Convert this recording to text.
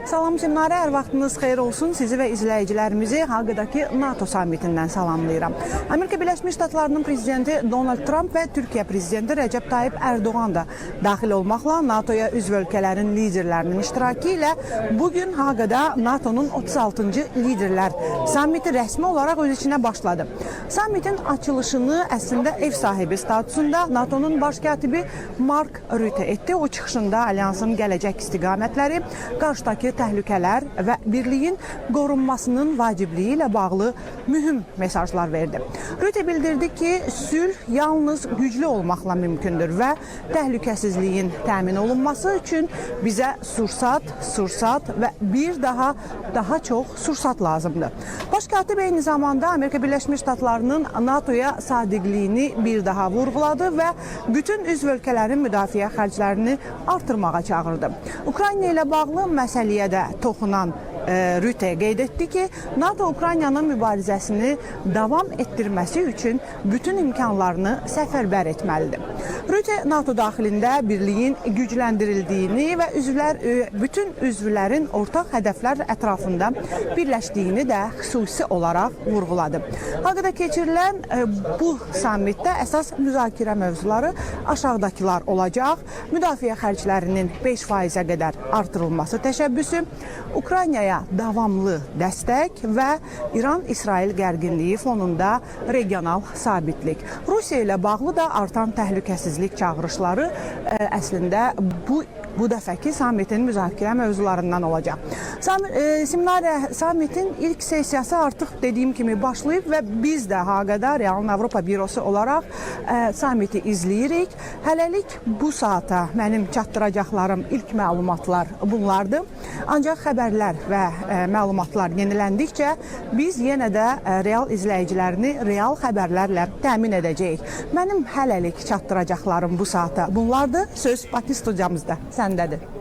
Salam Simnarə, hər vaxtınız xeyir olsun. Sizi və izləyicilərimizi Haqdakı NATO sammitindən salamlayıram. Amerika Birləşmiş Ştatlarının prezidenti Donald Trump və Türkiyə prezidenti Rəcəb Tayyip Ərdoğan da daxil olmaqla NATOya üzv ölkələrin liderlərinin iştirakı ilə bugün Haqda NATO'nun 36-cı liderlər sammiti rəsmi olaraq öz içinə başladı. Sammitin açılışını əslində ev sahibi statusunda NATO'nun baş katibi Mark Rutte etdi. O çıxışında alyansın gələcək istiqamətləri, qarşıdakı təhlükələr və birliyin qorunmasının vacibliyi ilə bağlı mühüm mesajlar verdi. Rutte bildirdi ki, sülh yalnız güclü olmaqla mümkündür və təhlükəsizliyin təmin olunması üçün bizə sursat və bir daha çox sursat lazımdır. Baş katib eyni zamanda Amerika Birləşmiş Ştatlarının NATOya sadiqliyini bir daha vurğuladı və bütün üzv ölkələrin müdafiə xərclərini artırmağa çağırdı. Ukrayna ilə bağlı məsələyə də toxunan Rutte qeyd etdi ki, NATO Ukraynanın mübarizəsini davam etdirməsi üçün bütün imkanlarını səfərbər etməlidir. Rutte NATO daxilində birliyin gücləndirildiyini və bütün üzvlərin ortaq hədəflər ətrafında birləşdiyini də xüsusi olaraq vurğuladı. Haqda keçirilən bu sammitdə əsas müzakirə mövzuları aşağıdakılar olacaq. Müdafiə xərclərinin 5%-ə qədər artırılması təşəbbüsü, Ukraynaya davamlı dəstək və İran-İsrail gərginliyi fonunda regional sabitlik. Rusiya ilə bağlı da artan təhlükəsizlik çağırışları əslində bu dəfəki sammitin müzakirə mövzularından olacaq. Simnarə, sammitin ilk sessiyası artıq dediyim kimi başlayıb və biz də Haqda Realın Avropa bürosu olaraq sammiti izləyirik. Hələlik bu saata mənim çatdıracaqlarım ilk məlumatlar bunlardır. Ancaq xəbərlər və məlumatlar yeniləndikcə biz yenə də real izləyicilərini real xəbərlərlə təmin edəcəyik. Mənim hələlik çatdıracaqlarım bu saata bunlardır. Söz Bakı studiyamızda. Səndədir.